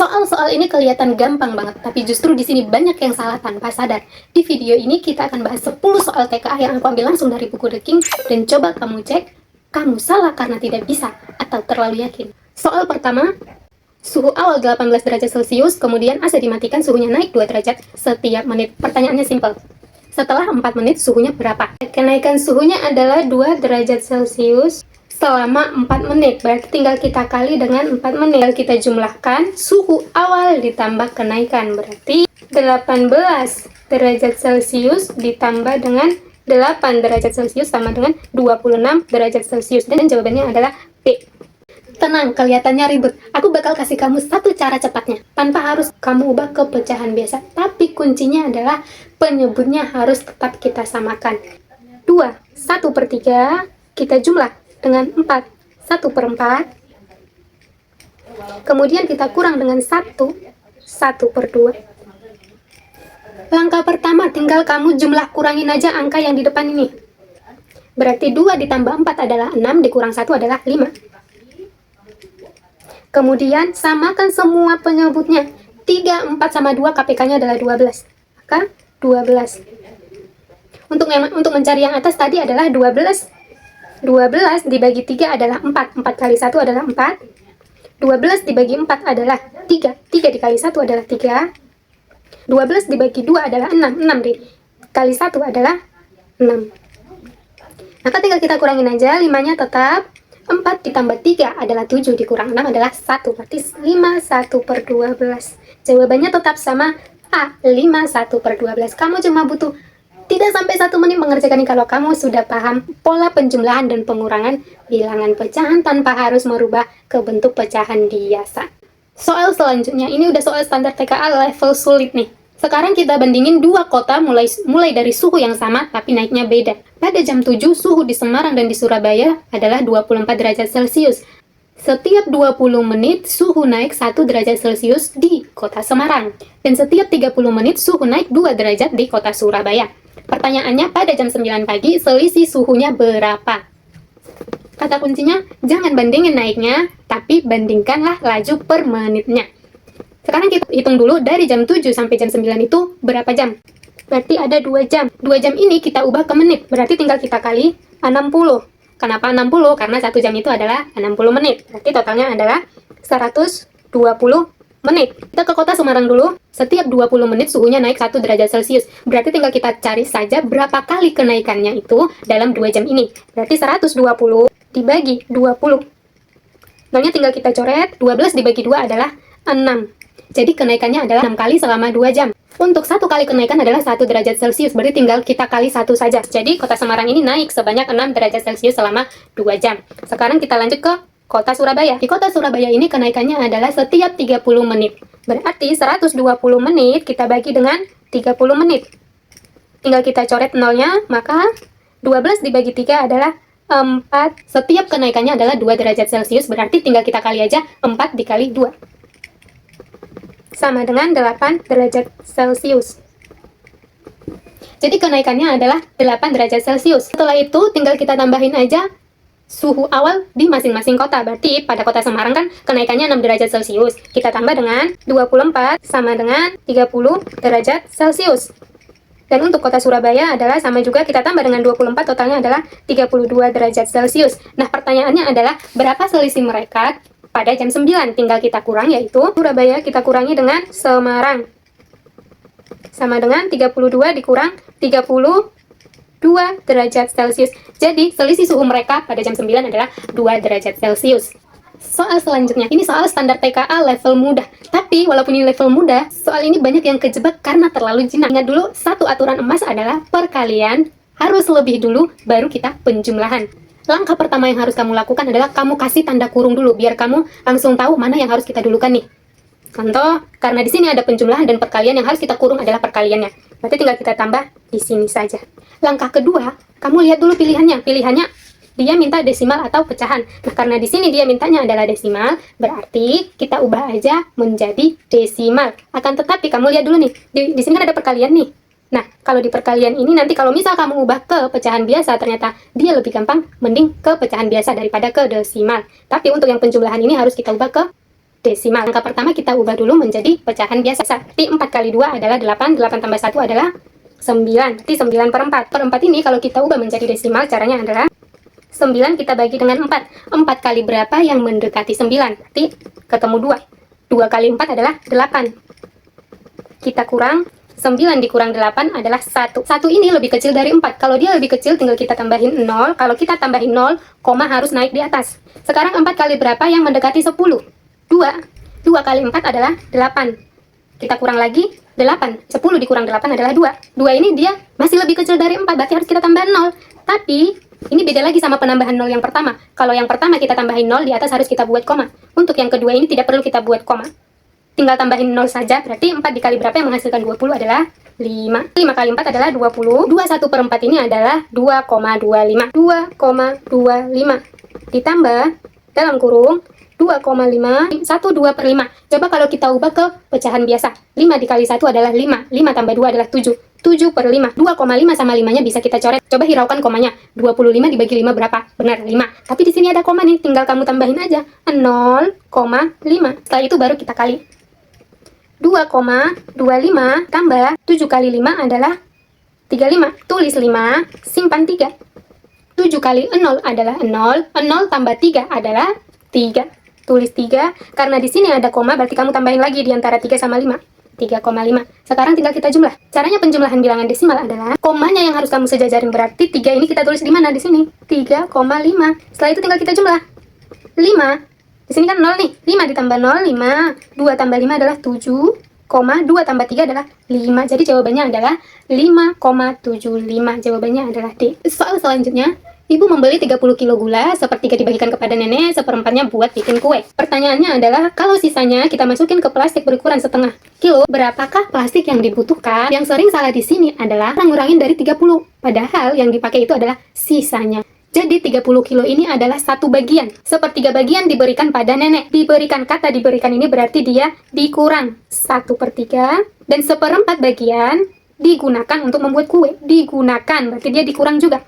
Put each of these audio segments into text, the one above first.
Soal-soal ini kelihatan gampang banget, tapi justru di sini banyak yang salah tanpa sadar. Di video ini kita akan bahas 10 soal TKA yang aku ambil langsung dari buku The King, dan coba kamu cek, kamu salah karena tidak bisa atau terlalu yakin. Soal pertama, suhu awal 18 derajat Celcius, kemudian AC dimatikan, suhunya naik 2 derajat setiap menit. Pertanyaannya simpel. Setelah 4 menit, suhunya berapa? Kenaikan suhunya adalah 2 derajat Celcius selama 4 menit, berarti tinggal kita kali dengan 4 menit. Kita jumlahkan suhu awal ditambah kenaikan, berarti 18 derajat Celcius ditambah dengan 8 derajat Celcius sama dengan 26 derajat Celcius, dan jawabannya adalah B. Tenang, kelihatannya ribet. Aku bakal kasih kamu satu cara cepatnya, tanpa harus kamu ubah ke pecahan biasa. Tapi kuncinya adalah penyebutnya harus tetap kita samakan. 2, 1/3, kita jumlah dengan 4, 1/4. Kemudian kita kurang dengan 1, 1/2. Langkah pertama, tinggal kamu jumlah kurangin aja angka yang di depan ini. Berarti 2 ditambah 4 adalah 6, dikurang 1 adalah 5. Kemudian samakan semua penyebutnya. 3, 4 sama 2, KPK-nya adalah 12. Maka 12. Untuk mencari yang atas tadi adalah 12. 12 dibagi 3 adalah 4. 4 kali 1 adalah 4. 12 dibagi 4 adalah 3. 3 dikali 1 adalah 3. 12 dibagi 2 adalah 6. 6 dikali 1 adalah 6. Maka tinggal kita kurangin aja. 5-nya tetap 4 ditambah 3 adalah 7, dikurang 6 adalah 1, berarti 5, 1/12. Jawabannya tetap sama A, 5, 1/12. Kamu cuma butuh tidak sampai 1 menit mengerjakan ini kalau kamu sudah paham pola penjumlahan dan pengurangan bilangan pecahan tanpa harus merubah ke bentuk pecahan biasa. Soal selanjutnya, ini udah soal standar TKA level sulit nih. Sekarang kita bandingin dua kota mulai dari suhu yang sama tapi naiknya beda. Pada jam 7, suhu di Semarang dan di Surabaya adalah 24 derajat Celcius. Setiap 20 menit, suhu naik 1 derajat Celcius di kota Semarang. Dan setiap 30 menit, suhu naik 2 derajat di kota Surabaya. Pertanyaannya, pada jam 9 pagi, selisih suhunya berapa? Kata kuncinya, jangan bandingin naiknya, tapi bandingkanlah laju per menitnya. Sekarang kita hitung dulu dari jam 7 sampai jam 9 itu berapa jam? Berarti ada 2 jam. 2 jam ini kita ubah ke menit. Berarti tinggal kita kali 60. Kenapa 60? Karena 1 jam itu adalah 60 menit. Berarti totalnya adalah 120 menit. Kita ke kota Semarang dulu. Setiap 20 menit suhunya naik 1 derajat Celcius. Berarti tinggal kita cari saja berapa kali kenaikannya itu dalam 2 jam ini. Berarti 120 dibagi 20. Nolnya tinggal kita coret. 12 dibagi 2 adalah 6. Jadi kenaikannya adalah 6 kali selama 2 jam. Untuk 1 kali kenaikan adalah 1 derajat Celcius, berarti tinggal kita kali 1 saja. Jadi kota Semarang ini naik sebanyak 6 derajat Celcius selama 2 jam. Sekarang kita lanjut ke kota Surabaya. Di kota Surabaya ini kenaikannya adalah setiap 30 menit. Berarti 120 menit kita bagi dengan 30 menit. Tinggal kita coret nolnya, maka 12 dibagi 3 adalah 4. Setiap kenaikannya adalah 2 derajat Celcius, berarti tinggal kita kali aja 4 dikali 2. Sama dengan 8 derajat Celcius. Jadi kenaikannya adalah 8 derajat Celcius. Setelah itu tinggal kita tambahin aja suhu awal di masing-masing kota. Berarti pada kota Semarang kan kenaikannya 6 derajat Celcius. Kita tambah dengan 24 sama dengan 30 derajat Celcius. Dan untuk kota Surabaya adalah sama juga, kita tambah dengan 24, totalnya adalah 32 derajat Celcius. Nah, pertanyaannya adalah berapa selisih mereka pada jam 9? Tinggal kita kurang, yaitu Surabaya kita kurangi dengan Semarang. Sama dengan 32 dikurang 32 derajat Celcius. Jadi selisih suhu mereka pada jam 9 adalah 2 derajat Celcius. Soal selanjutnya, ini soal standar TKA level mudah. Tapi walaupun ini level mudah, soal ini banyak yang kejebak karena terlalu jinak. Ingat dulu, satu aturan emas adalah perkalian harus lebih dulu, baru kita penjumlahan. Langkah pertama yang harus kamu lakukan adalah kamu kasih tanda kurung dulu, biar kamu langsung tahu mana yang harus kita dulukan nih. Contoh, karena di sini ada penjumlahan dan perkalian, yang harus kita kurung adalah perkaliannya. Berarti tinggal kita tambah di sini saja. Langkah kedua, kamu lihat dulu pilihannya. Pilihannya dia minta desimal atau pecahan. Nah, karena di sini dia mintanya adalah desimal, berarti kita ubah aja menjadi desimal. Akan tetapi kamu lihat dulu nih, di sini kan ada perkalian nih. Nah, kalau di perkalian ini nanti kalau misal kamu ubah ke pecahan biasa, ternyata dia lebih gampang, mending ke pecahan biasa daripada ke desimal. Tapi untuk yang penjumlahan ini harus kita ubah ke desimal. Angka pertama kita ubah dulu menjadi pecahan biasa. Berarti 4 kali 2 adalah 8, 8 tambah 1 adalah 9. Berarti 9 per 4. Per 4 ini kalau kita ubah menjadi desimal, caranya adalah 9 kita bagi dengan 4. 4 kali berapa yang mendekati 9? Berarti ketemu 2. 2 kali 4 adalah 8. Kita kurang 9 dikurang 8 adalah 1. 1 ini lebih kecil dari 4. Kalau dia lebih kecil tinggal kita tambahin 0. Kalau kita tambahin 0, koma harus naik di atas. Sekarang 4 kali berapa yang mendekati 10? 2. 2 kali 4 adalah 8. Kita kurang lagi 8. 10 dikurang 8 adalah 2. 2 ini dia masih lebih kecil dari 4, berarti harus kita tambah 0. Tapi ini beda lagi sama penambahan 0 yang pertama. Kalau yang pertama kita tambahin 0, di atas harus kita buat koma. Untuk yang kedua ini tidak perlu kita buat koma. Tinggal tambahin 0 saja, berarti 4 dikali berapa yang menghasilkan 20 adalah 5. 5 kali 4 adalah 20. 21 per 4 ini adalah 2,25. 2,25. Ditambah dalam kurung 2,5, 12 per 5. Coba kalau kita ubah ke pecahan biasa. 5 dikali 1 adalah 5. 5 tambah 2 adalah 7. 7 per 5. 2,5 sama 5-nya bisa kita coret. Coba hiraukan komanya. 25 dibagi 5 berapa? Benar, 5. Tapi di sini ada koma nih, tinggal kamu tambahin aja. 0,5. Setelah itu baru kita kali. 2,25 tambah 7 kali 5 adalah 35. Tulis 5, simpan 3. 7 kali 0 adalah 0. 0 tambah 3 adalah 3. Tulis 3. Karena di sini ada koma, berarti kamu tambahin lagi di antara 3 sama 5. 3,5. Sekarang tinggal kita jumlah. Caranya penjumlahan bilangan desimal adalah komanya yang harus kamu sejajarin, berarti 3 ini kita tulis di mana? Di sini. 3,5. Setelah itu tinggal kita jumlah. 5. Di sini kan 0 nih. 5 ditambah 0, 5. 2 tambah 5 adalah 7, 2 tambah 3 adalah 5. Jadi jawabannya adalah 5,75. Jawabannya adalah D. Soal selanjutnya, ibu membeli 30 kilo gula, sepertiga dibagikan kepada nenek, seperempatnya buat bikin kue. Pertanyaannya adalah, kalau sisanya kita masukin ke plastik berukuran setengah kilo, berapakah plastik yang dibutuhkan? Yang sering salah di sini adalah ngurangin dari 30. Padahal yang dipakai itu adalah sisanya. Jadi 30 kilo ini adalah satu bagian. Sepertiga bagian diberikan pada nenek. Diberikan, kata diberikan ini berarti dia dikurang 1/3. Dan seperempat bagian digunakan untuk membuat kue. Digunakan, berarti dia dikurang juga.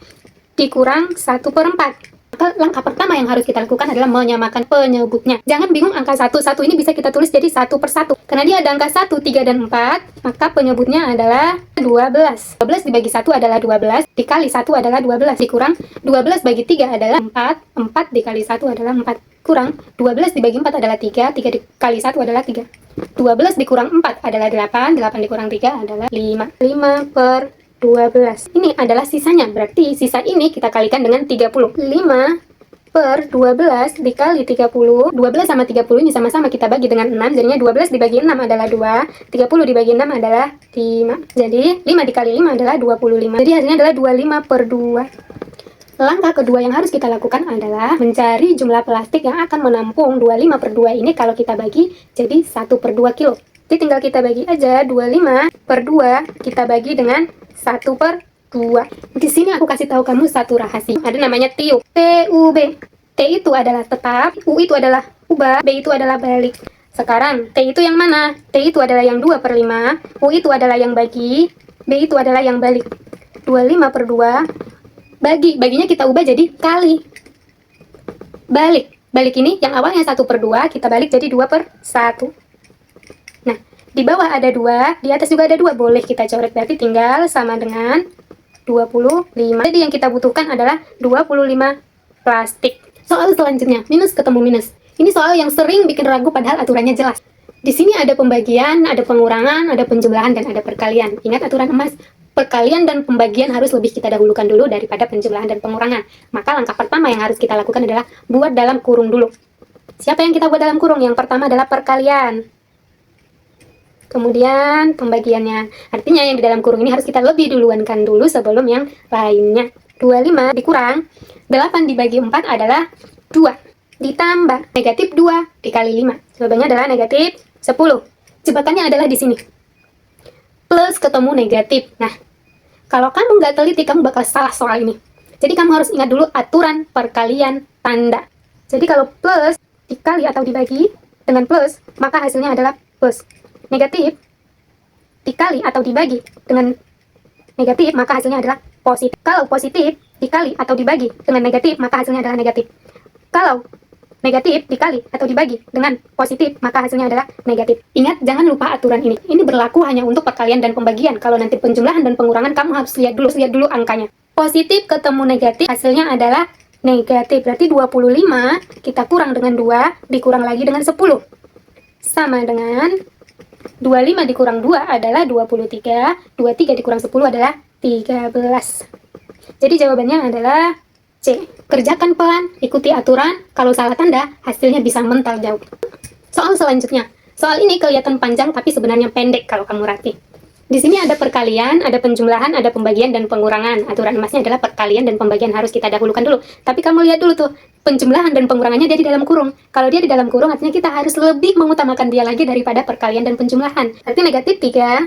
Dikurang 1/4. Maka langkah pertama yang harus kita lakukan adalah menyamakan penyebutnya. Jangan bingung angka 1. 1 ini bisa kita tulis jadi 1/1. Karena dia ada angka 1, 3, dan 4, maka penyebutnya adalah 12. 12 dibagi 1 adalah 12, dikali 1 adalah 12, dikurang 12 bagi 3 adalah 4, 4 dikali 1 adalah 4, kurang 12 dibagi 4 adalah 3, 3 dikali 1 adalah 3. 12 dikurang 4 adalah 8, 8 dikurang 3 adalah 5. 5 per 12. Ini adalah sisanya, berarti sisa ini kita kalikan dengan 30. 5 per 12 dikali 30. 12 sama 30 ini sama-sama kita bagi dengan 6, jadinya 12 dibagi 6 adalah 2, 30 dibagi 6 adalah 5. Jadi 5 dikali 5 adalah 25. Jadi hasilnya adalah 25 per 2. Langkah kedua yang harus kita lakukan adalah mencari jumlah plastik yang akan menampung 25 per 2 ini kalau kita bagi jadi 1 per 2 kilo. Jadi tinggal kita bagi aja 25 per 2 kita bagi dengan 1 per 2. Di sini aku kasih tahu kamu satu rahasia. Ada namanya TUB. TUB. T itu adalah tetap, U itu adalah ubah, B itu adalah balik. Sekarang, T itu yang mana? T itu adalah yang 2 per 5, U itu adalah yang bagi, B itu adalah yang balik. 25 per 2, baginya kita ubah jadi kali. Balik. Balik ini yang awalnya 1 per 2, kita balik jadi 2 per 1. Nah, di bawah ada 2, di atas juga ada 2. Boleh kita coret, berarti tinggal sama dengan 25. Jadi yang kita butuhkan adalah 25 plastik. Soal selanjutnya, minus ketemu minus. Ini soal yang sering bikin ragu padahal aturannya jelas. Di sini ada pembagian, ada pengurangan, ada penjumlahan, dan ada perkalian. Ingat aturan emas, perkalian dan pembagian harus lebih kita dahulukan dulu daripada penjumlahan dan pengurangan. Maka langkah pertama yang harus kita lakukan adalah buat dalam kurung dulu. Siapa yang kita buat dalam kurung? Yang pertama adalah perkalian. Kemudian pembagiannya. Artinya yang di dalam kurung ini harus kita lebih duluankan dulu sebelum yang lainnya. 25 dikurang 8 dibagi 4 adalah 2. Ditambah negatif 2 dikali 5. Jawabannya adalah negatif 10. Jebakannya adalah di sini. Plus ketemu negatif. Nah, kalau kamu nggak teliti, kamu bakal salah soal ini. Jadi kamu harus ingat dulu aturan perkalian tanda. Jadi kalau plus dikali atau dibagi dengan plus, maka hasilnya adalah plus. Negatif dikali atau dibagi dengan negatif, maka hasilnya adalah positif. Kalau positif dikali atau dibagi dengan negatif, maka hasilnya adalah negatif. Kalau negatif dikali atau dibagi dengan positif, maka hasilnya adalah negatif. Ingat, jangan lupa aturan ini. Ini berlaku hanya untuk perkalian dan pembagian. Kalau nanti penjumlahan dan pengurangan, kamu harus lihat dulu angkanya. Positif ketemu negatif, hasilnya adalah negatif. Berarti 25 kita kurang dengan 2, dikurang lagi dengan 10. Sama dengan 25 dikurang 2 adalah 23, 23 dikurang 10 adalah 13. Jadi jawabannya adalah C. Kerjakan pelan, ikuti aturan, kalau salah tanda, hasilnya bisa mental jauh. Soal selanjutnya. Soal ini kelihatan panjang tapi sebenarnya pendek kalau kamu rapi. Di sini ada perkalian, ada penjumlahan, ada pembagian dan pengurangan. Aturan emasnya adalah perkalian dan pembagian harus kita dahulukan dulu. Tapi kamu lihat dulu tuh, penjumlahan dan pengurangannya dia di dalam kurung. Kalau dia di dalam kurung, artinya kita harus lebih mengutamakan dia lagi daripada perkalian dan penjumlahan. Arti negatif 3,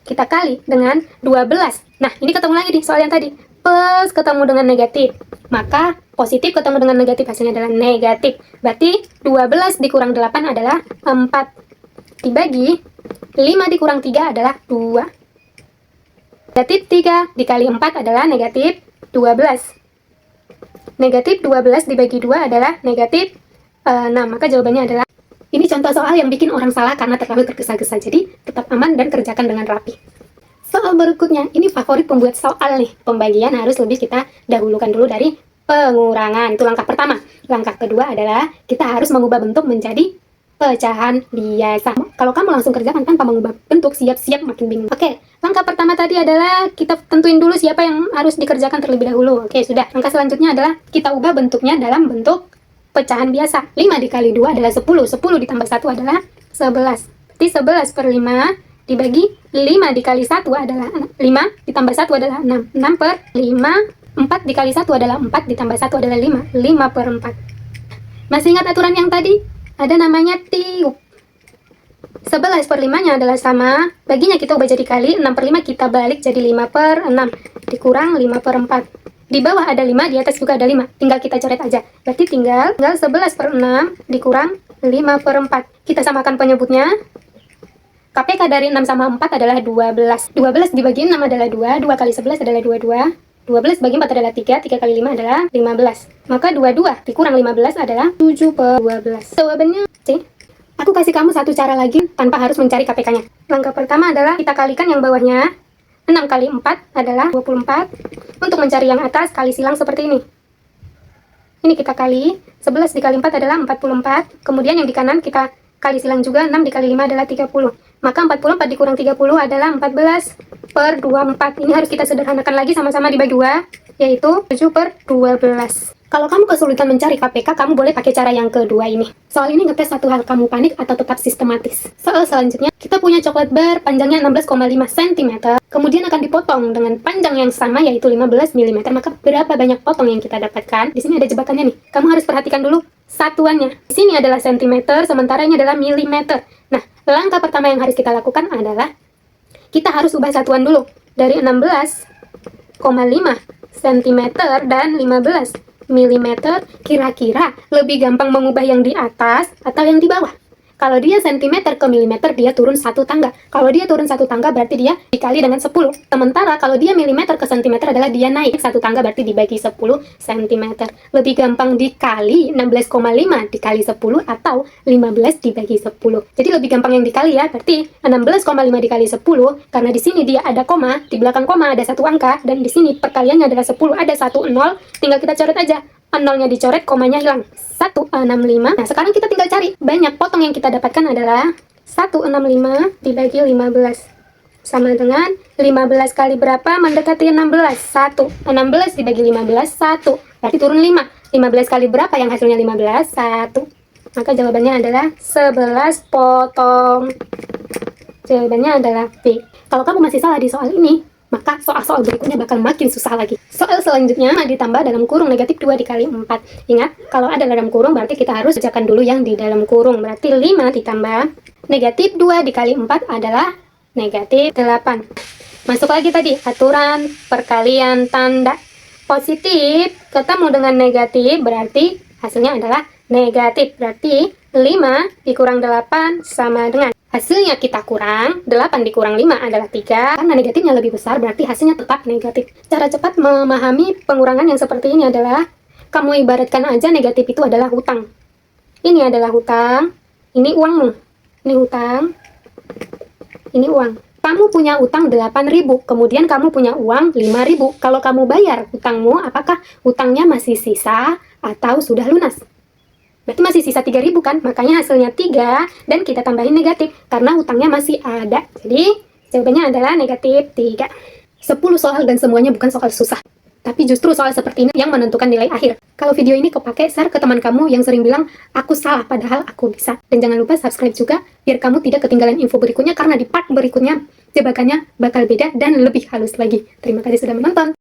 kita kali dengan 12. Nah, ini ketemu lagi di soal yang tadi. Plus ketemu dengan negatif. Maka positif ketemu dengan negatif, hasilnya adalah negatif. Berarti 12 dikurang 8 adalah 4. Dibagi 5 dikurang 3 adalah 2. Negatif 3 dikali 4 adalah negatif 12. Negatif 12 dibagi 2 adalah negatif 6. Maka jawabannya adalah, ini contoh soal yang bikin orang salah karena terlalu tergesa-gesa. Jadi tetap aman dan kerjakan dengan rapi. Soal berikutnya, ini favorit pembuat soal nih. Pembagian harus lebih kita dahulukan dulu dari pengurangan. Itu langkah pertama. Langkah kedua adalah kita harus mengubah bentuk menjadi pecahan biasa. Kalau kamu langsung kerjakan tanpa mengubah bentuk, siap-siap makin bingung. Oke, langkah pertama tadi adalah kita tentuin dulu siapa yang harus dikerjakan terlebih dahulu. Oke, sudah. Langkah selanjutnya adalah kita ubah bentuknya dalam bentuk pecahan biasa. 5 dikali 2 adalah 10. 10 ditambah 1 adalah 11. Berarti 11 per 5 dibagi 5 dikali 1 adalah 5, ditambah 1 adalah 6. 6 per 5, 4 dikali 1 adalah 4, ditambah 1 adalah 5. 5 per 4. Masih ingat aturan yang tadi? Ada namanya tiup. 11 per 5-nya adalah sama, baginya kita ubah jadi kali, 6 per 5 kita balik jadi 5 per 6, dikurang 5 per 4. Di bawah ada 5, di atas juga ada 5, tinggal kita coret aja. Berarti tinggal 11 per 6 dikurang 5 per 4. Kita samakan penyebutnya. KPK dari 6 sama 4 adalah 12. 12 dibagi 6 adalah 2, 2 kali 11 adalah 22. 12 bagi 4 adalah 3, 3 kali 5 adalah 15. Maka 22 dikurang 15 adalah 7 per 12. Jawabannya C. Aku kasih kamu satu cara lagi tanpa harus mencari KPK-nya. Langkah pertama adalah kita kalikan yang bawahnya. 6 kali 4 adalah 24. Untuk mencari yang atas, kali silang seperti ini. Ini kita kali, 11 dikali 4 adalah 44. Kemudian yang di kanan kita kali silang juga, 6 dikali 5 adalah 30. Maka 44 dikurang 30 adalah 14 per 24. Ini harus kita sederhanakan lagi sama-sama dibagi 2, yaitu 7 per 12. Kalau kamu kesulitan mencari KPK, kamu boleh pakai cara yang kedua ini. Soal ini ngetes satu hal, kamu panik atau tetap sistematis. Soal selanjutnya, kita punya coklat bar panjangnya 16,5 cm, kemudian akan dipotong dengan panjang yang sama yaitu 15 mm. Maka berapa banyak potong yang kita dapatkan? Di sini ada jebakannya nih. Kamu harus perhatikan dulu satuannya. Di sini adalah cm, sementara ini adalah milimeter. Nah, langkah pertama yang harus kita lakukan adalah kita harus ubah satuan dulu. Dari 16,5 cm dan 15 milimeter, kira-kira lebih gampang mengubah yang di atas atau yang di bawah? Kalau dia cm ke milimeter, dia turun satu tangga. Kalau dia turun satu tangga, berarti dia dikali dengan 10. Sementara kalau dia milimeter ke cm adalah dia naik satu tangga, berarti dibagi 10 cm. Lebih gampang dikali 16,5 dikali 10 atau 15 dibagi 10. Jadi lebih gampang yang dikali ya, berarti 16,5 dikali 10, karena di sini dia ada koma, di belakang koma ada satu angka, dan di sini perkaliannya adalah 10, ada satu 0, tinggal kita coret aja. 0-nya dicoret, komanya hilang. 165. Nah, sekarang kita tinggal cari. Banyak potong yang kita dapatkan adalah 165 dibagi 15. Sama dengan 15 kali berapa? Mendekati 16. 1. 16 dibagi 15, 1. Berarti turun 5. 15 kali berapa yang hasilnya 15? 1. Maka jawabannya adalah 11 potong. Jawabannya adalah B. Kalau kamu masih salah di soal ini, maka soal-soal berikutnya bakal makin susah lagi. Soal selanjutnya ditambah dalam kurung negatif 2 dikali 4. Ingat, kalau ada dalam kurung berarti kita harus kerjakan dulu yang di dalam kurung. Berarti 5 ditambah negatif 2 dikali 4 adalah negatif 8. Masuk lagi tadi, aturan perkalian tanda. Positif ketemu dengan negatif berarti hasilnya adalah negatif. Berarti 5 dikurang 8 sama dengan, hasilnya kita kurang, 8 dikurang 5 adalah 3. Karena negatifnya lebih besar, berarti hasilnya tetap negatif. Cara cepat memahami pengurangan yang seperti ini adalah, kamu ibaratkan aja negatif itu adalah hutang. Ini adalah hutang, ini uangmu. Ini hutang, ini uang. Kamu punya utang 8.000, kemudian kamu punya uang 5.000. Kalau kamu bayar hutangmu, apakah hutangnya masih sisa atau sudah lunas? Berarti masih sisa 3.000 kan? Makanya hasilnya 3 dan kita tambahin negatif karena hutangnya masih ada. Jadi jawabannya adalah negatif 3. 10 soal dan semuanya bukan soal susah. Tapi justru soal seperti ini yang menentukan nilai akhir. Kalau video ini kepake, share ke teman kamu yang sering bilang, aku salah padahal aku bisa. Dan jangan lupa subscribe juga, biar kamu tidak ketinggalan info berikutnya, karena di part berikutnya, jebakannya bakal beda dan lebih halus lagi. Terima kasih sudah menonton.